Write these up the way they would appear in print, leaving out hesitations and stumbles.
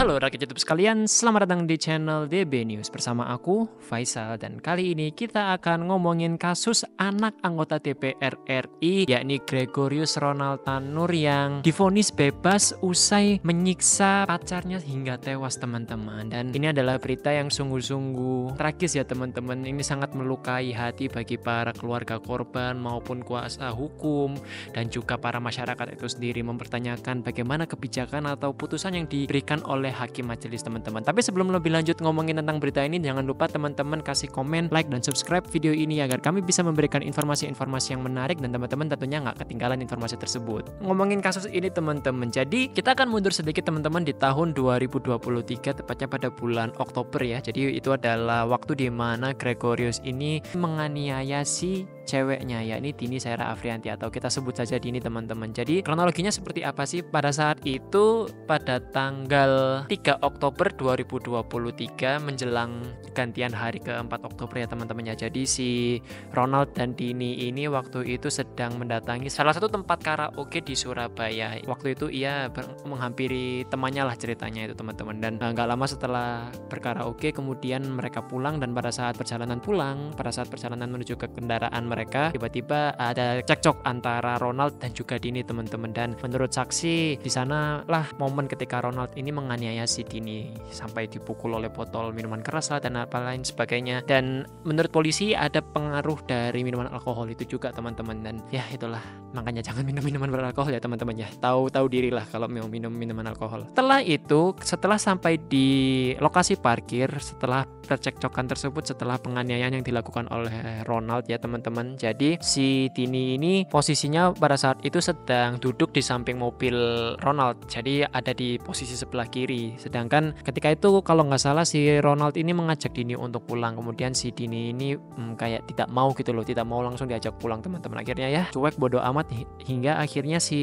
Halo rakyat YouTube sekalian, selamat datang di channel DB News bersama aku, Faisal. Dan kali ini kita akan ngomongin kasus anak anggota DPR RI, yakni Gregorius Ronald Tanur yang divonis bebas usai menyiksa pacarnya hingga tewas, teman-teman. Dan ini adalah berita yang sungguh-sungguh tragis ya teman-teman. Ini sangat melukai hati bagi para keluarga korban maupun kuasa hukum dan juga para masyarakat itu sendiri, mempertanyakan bagaimana kebijakan atau putusan yang diberikan oleh hakim majelis, teman-teman. Tapi sebelum lebih lanjut ngomongin tentang berita ini, jangan lupa teman-teman kasih komen, like, dan subscribe video ini agar kami bisa memberikan informasi-informasi yang menarik dan teman-teman tentunya nggak ketinggalan informasi tersebut. Ngomongin kasus ini teman-teman, jadi kita akan mundur sedikit teman-teman di tahun 2023, tepatnya pada bulan Oktober ya. Jadi itu adalah waktu di mana Gregorius ini menganiaya si ceweknya, yakni Dini Saira Afrianti, atau kita sebut saja Dini, teman-teman. Jadi kronologinya seperti apa sih? Pada saat itu pada tanggal 3 Oktober 2023 menjelang gantian hari ke-4 Oktober ya teman-teman ya. Jadi si Ronald dan Dini ini waktu itu sedang mendatangi salah satu tempat karaoke di Surabaya. Waktu itu ia menghampiri temannya lah ceritanya itu, teman-teman. Dan nggak lama setelah berkaraoke kemudian mereka pulang, dan pada saat perjalanan menuju ke kendaraan mereka, tiba-tiba ada cekcok antara Ronald dan juga Dini, teman-teman. Dan menurut saksi di sana lah momen ketika Ronald ini menganiaya si Dini sampai dipukul oleh botol minuman keras lah dan apa lain sebagainya. Dan menurut polisi ada pengaruh dari minuman alkohol itu juga, teman-teman. Dan ya itulah, makanya jangan minum minuman beralkohol ya teman-teman ya. Tahu diri lah kalau mau minum minuman alkohol. Setelah sampai di lokasi parkir, setelah percekcokan tersebut, setelah penganiayaan yang dilakukan oleh Ronald ya teman-teman. Jadi si Dini ini posisinya pada saat itu sedang duduk di samping mobil Ronald, jadi ada di posisi sebelah kiri. Sedangkan ketika itu kalau nggak salah si Ronald ini mengajak Dini untuk pulang, kemudian si Dini ini kayak tidak mau gitu loh, tidak mau langsung diajak pulang, teman-teman. Akhirnya ya cuek bodo amat, hingga akhirnya si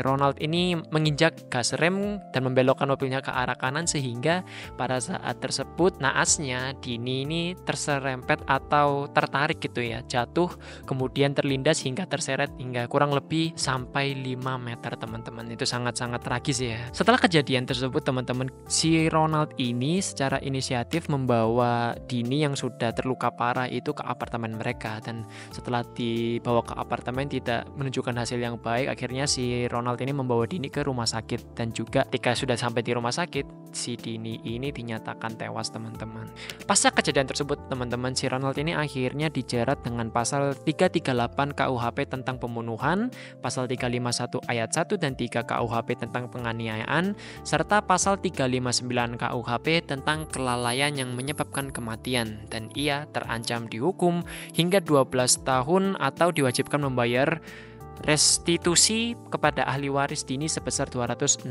Ronald ini menginjak gas rem dan membelokkan mobilnya ke arah kanan, sehingga pada saat tersebut naasnya Dini ini terserempet atau tertarik gitu ya, jatuh kemudian terlindas hingga terseret hingga kurang lebih sampai 5 meter, teman-teman. Itu sangat-sangat tragis ya. Setelah kejadian tersebut, teman-teman, si Ronald ini secara inisiatif membawa Dini yang sudah terluka parah itu ke apartemen mereka, dan setelah dibawa ke apartemen tidak menunjukkan hasil yang baik, akhirnya si Ronald ini membawa Dini ke rumah sakit. Dan juga ketika sudah sampai di rumah sakit, si Dini ini dinyatakan tewas, teman-teman. Pasca kejadian tersebut, teman-teman, si Ronald ini akhirnya dijerat dengan pasal 338 KUHP tentang pembunuhan, pasal 351 ayat 1 dan 3 KUHP tentang penganiayaan, serta pasal 359 KUHP tentang kelalaian yang menyebabkan kematian, dan ia terancam dihukum hingga 12 tahun atau diwajibkan membayar restitusi kepada ahli waris Dini sebesar 263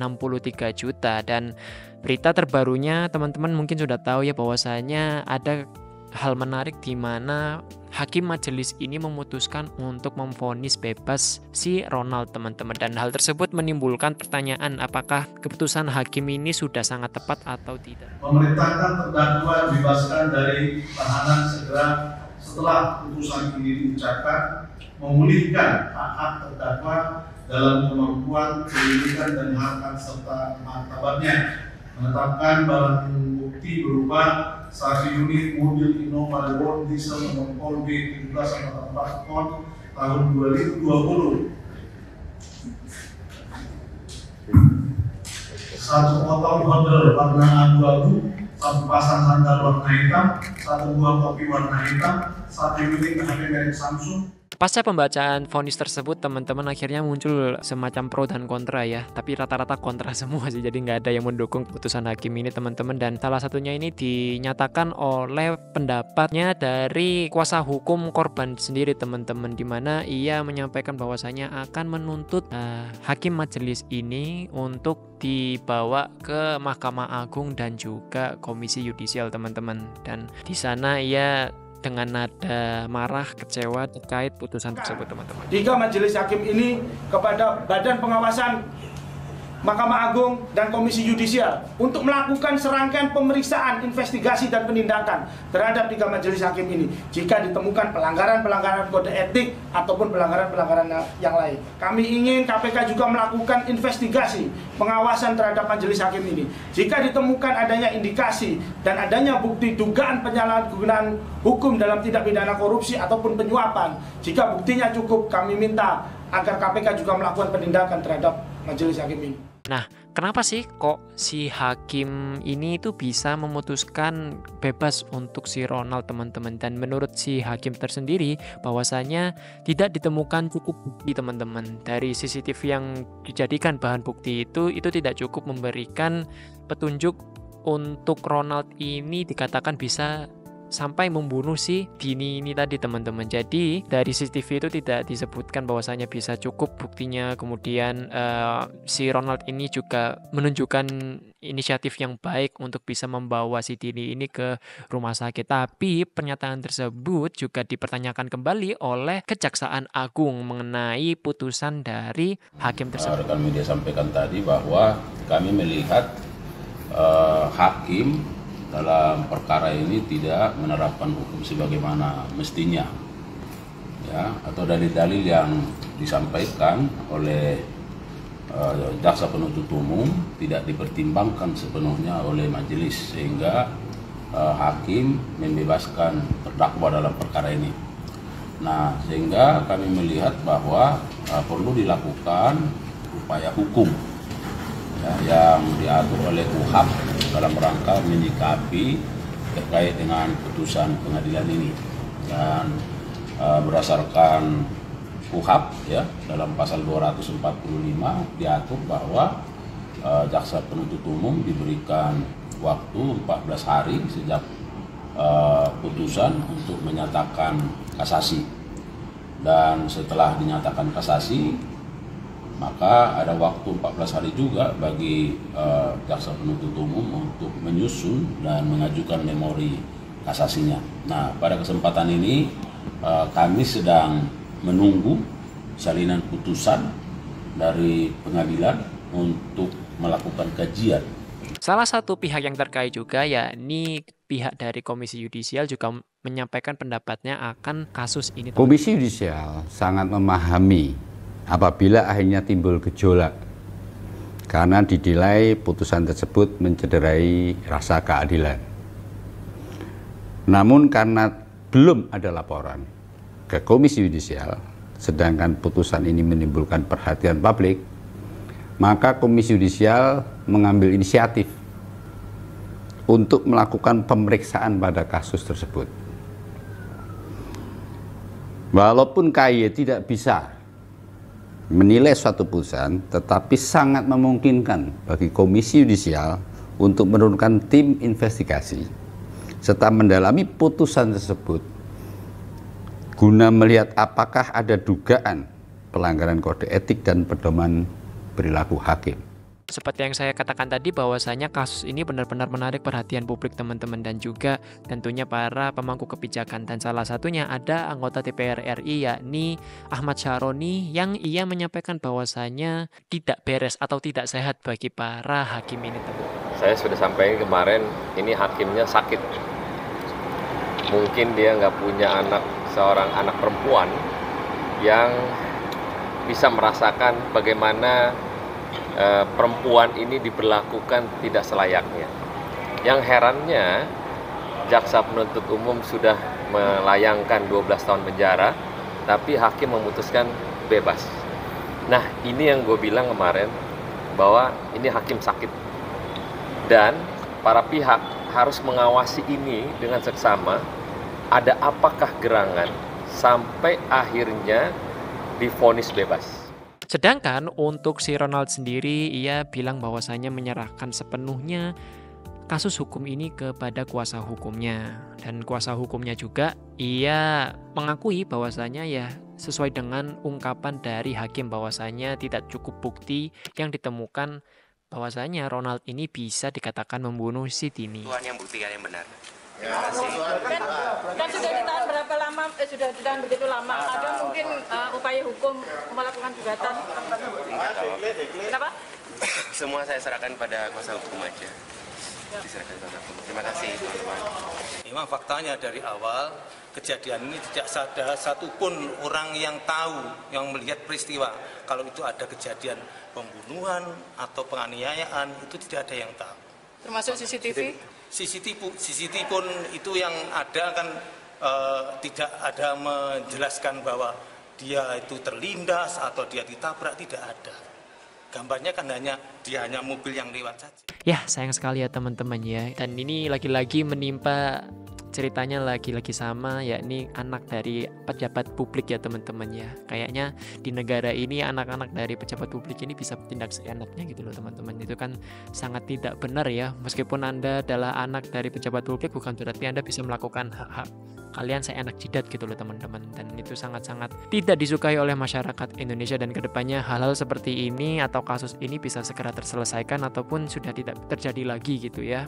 juta. Dan berita terbarunya teman-teman mungkin sudah tahu ya, bahwasanya ada hal menarik di mana hakim majelis ini memutuskan untuk memvonis bebas si Ronald, teman-teman. Dan hal tersebut menimbulkan pertanyaan, apakah keputusan hakim ini sudah sangat tepat atau tidak. Memerintahkan terdakwa dibebaskan dari tahanan segera setelah putusan ini diucapkan, memulihkan hak-hak terdakwa dalam kemampuan penyelidikan dan hak serta martabatnya, menetapkan barang bukti berupa 1 unit mobil Innova Revolt diesel nomor Pol B 1744 ton tahun 2020, 1 botol Honda warna abu-abu, 1 pasang sandal warna hitam, 1 buah kopi warna hitam, 1 unit HP merek Samsung. Pasca pembacaan vonis tersebut, teman-teman, akhirnya muncul semacam pro dan kontra ya, tapi rata-rata kontra semua sih, jadi nggak ada yang mendukung keputusan hakim ini, teman-teman. Dan salah satunya ini dinyatakan oleh pendapatnya dari kuasa hukum korban sendiri, teman-teman, di mana ia menyampaikan bahwasanya akan menuntut hakim majelis ini untuk dibawa ke Mahkamah Agung dan juga Komisi Yudisial, teman-teman. Dan di sana ia dengan nada marah, kecewa terkait putusan tersebut, teman-teman. 3. Majelis hakim ini kepada Badan Pengawasan Mahkamah Agung dan Komisi Yudisial untuk melakukan serangkaian pemeriksaan, investigasi dan penindakan terhadap 3 majelis hakim ini jika ditemukan pelanggaran-pelanggaran kode etik ataupun pelanggaran-pelanggaran yang lain. Kami ingin KPK juga melakukan investigasi pengawasan terhadap majelis hakim ini. Jika ditemukan adanya indikasi dan adanya bukti dugaan penyalahgunaan hukum dalam tindak pidana korupsi ataupun penyuapan, jika buktinya cukup, kami minta agar KPK juga melakukan penindakan terhadap majelis hakim ini. Nah, kenapa sih kok si hakim ini itu bisa memutuskan bebas untuk si Ronald, teman-teman? Dan menurut si hakim tersendiri bahwasanya tidak ditemukan cukup bukti, teman-teman. Dari CCTV yang dijadikan bahan bukti itu tidak cukup memberikan petunjuk untuk Ronald ini dikatakan bisa sampai membunuh si Dini ini tadi, teman-teman. Jadi dari CCTV itu tidak disebutkan bahwasanya bisa cukup buktinya. Kemudian si Ronald ini juga menunjukkan inisiatif yang baik untuk bisa membawa si Dini ini ke rumah sakit. Tapi pernyataan tersebut juga dipertanyakan kembali oleh Kejaksaan Agung mengenai putusan dari hakim tersebut. Rekan media sampaikan tadi bahwa kami melihat hakim dalam perkara ini tidak menerapkan hukum sebagaimana mestinya, ya, atau dalil-dalil yang disampaikan oleh jaksa penuntut umum tidak dipertimbangkan sepenuhnya oleh majelis sehingga hakim membebaskan terdakwa dalam perkara ini. Nah, sehingga kami melihat bahwa perlu dilakukan upaya hukum yang diatur oleh KUHAP dalam rangka menyikapi terkait dengan putusan pengadilan ini. Dan berdasarkan KUHAP ya, dalam pasal 245 diatur bahwa jaksa penuntut umum diberikan waktu 14 hari sejak putusan untuk menyatakan kasasi. Dan setelah dinyatakan kasasi, maka ada waktu 14 hari juga bagi jaksa penuntut umum untuk menyusun dan mengajukan memori kasasinya. Nah, pada kesempatan ini kami sedang menunggu salinan putusan dari pengadilan untuk melakukan kajian. Salah satu pihak yang terkait juga yakni pihak dari Komisi Yudisial juga menyampaikan pendapatnya akan kasus ini. Komisi Yudisial sangat memahami apabila akhirnya timbul gejolak karena didilai putusan tersebut mencederai rasa keadilan. Namun karena belum ada laporan ke Komisi Yudisial, sedangkan putusan ini menimbulkan perhatian publik, maka Komisi Yudisial mengambil inisiatif untuk melakukan pemeriksaan pada kasus tersebut. Walaupun KY tidak bisa menilai suatu putusan, tetapi sangat memungkinkan bagi Komisi Yudisial untuk menurunkan tim investigasi serta mendalami putusan tersebut guna melihat apakah ada dugaan pelanggaran kode etik dan pedoman perilaku hakim. Seperti yang saya katakan tadi bahwasanya kasus ini benar-benar menarik perhatian publik, teman-teman, dan juga tentunya para pemangku kebijakan. Dan salah satunya ada anggota DPR RI yakni Ahmad Syaroni yang ia menyampaikan bahwasanya tidak beres atau tidak sehat bagi para hakim ini, teman-teman. Saya sudah sampaikan kemarin, ini hakimnya sakit. Mungkin dia nggak punya seorang anak perempuan yang bisa merasakan bagaimana perempuan ini diberlakukan tidak selayaknya. Yang herannya, jaksa penuntut umum sudah melayangkan 12 tahun penjara, tapi hakim memutuskan bebas. Nah, ini yang gue bilang kemarin, bahwa ini hakim sakit. Dan para pihak harus mengawasi ini dengan seksama, ada apakah gerangan sampai akhirnya divonis bebas. Sedangkan untuk si Ronald sendiri, ia bilang bahwasanya menyerahkan sepenuhnya kasus hukum ini kepada kuasa hukumnya. Dan kuasa hukumnya juga ia mengakui bahwasanya ya sesuai dengan ungkapan dari hakim bahwasanya tidak cukup bukti yang ditemukan bahwasanya Ronald ini bisa dikatakan membunuh si Dini. Tuhan yang buktikan yang benar. Dan sudah ditahan berapa lama? Sudah ditahan begitu lama. Ada mungkin upaya hukum melakukan gugatan? Kenapa? semua saya serahkan pada kuasa hukum aja. Diserahkan kuasa hukum. Terima kasih teman-teman. Memang faktanya dari awal kejadian ini tidak ada satupun orang yang tahu, yang melihat peristiwa. Kalau itu ada kejadian pembunuhan atau penganiayaan, itu tidak ada yang tahu. Termasuk CCTV? CCTV pun itu yang ada kan tidak ada menjelaskan bahwa dia itu terlindas atau dia ditabrak, tidak ada. Gambarnya kan dia hanya mobil yang lewat saja. Ya, sayang sekali ya teman-teman ya. Dan ini lagi-lagi menimpa, ceritanya lagi-lagi sama, yakni anak dari pejabat publik ya teman-teman ya. Kayaknya di negara ini anak-anak dari pejabat publik ini bisa bertindak seenaknya gitu loh teman-teman. Itu kan sangat tidak benar ya. Meskipun Anda adalah anak dari pejabat publik, bukan berarti Anda bisa melakukan hak-hak kalian seenak jidat gitu loh teman-teman. Dan itu sangat-sangat tidak disukai oleh masyarakat Indonesia, dan kedepannya hal-hal seperti ini atau kasus ini bisa segera terselesaikan ataupun sudah tidak terjadi lagi gitu ya.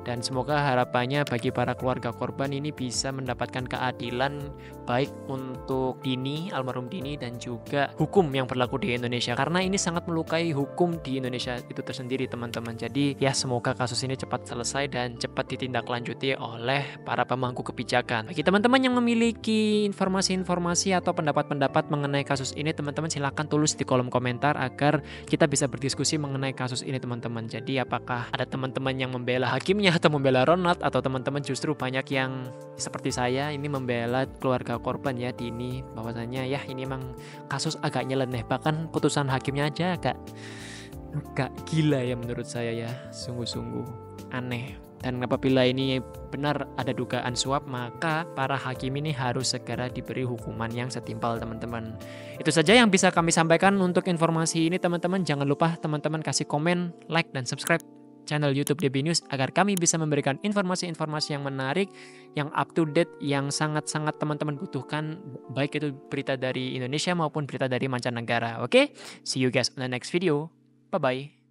Dan semoga harapannya bagi para keluarga korban ini bisa mendapatkan keadilan baik untuk Dini, almarhum Dini, dan juga hukum yang berlaku di Indonesia, karena ini sangat melukai hukum di Indonesia itu tersendiri teman-teman. Jadi ya semoga kasus ini cepat selesai dan cepat ditindaklanjuti oleh para pemangku kebijakan. Bagi teman-teman yang memiliki informasi-informasi atau pendapat-pendapat mengenai kasus ini, teman-teman silahkan tulis di kolom komentar agar kita bisa berdiskusi mengenai kasus ini teman-teman. Jadi apakah ada teman-teman yang membela hakimnya atau membela Ronald, atau teman-teman justru banyak yang seperti saya ini membela keluarga korban ya Dini, bahwasanya ya ini emang kasus agak nyeleneh, bahkan putusan hakimnya aja agak gila ya menurut saya ya, sungguh-sungguh aneh. Dan apabila ini benar ada dugaan suap, maka para hakim ini harus segera diberi hukuman yang setimpal teman-teman. Itu saja yang bisa kami sampaikan untuk informasi ini teman-teman. Jangan lupa teman-teman kasih komen, like, dan subscribe channel YouTube DB News agar kami bisa memberikan informasi-informasi yang menarik, yang up to date, yang sangat-sangat teman-teman butuhkan, baik itu berita dari Indonesia maupun berita dari mancanegara. Oke? See you guys on the next video. Bye-bye.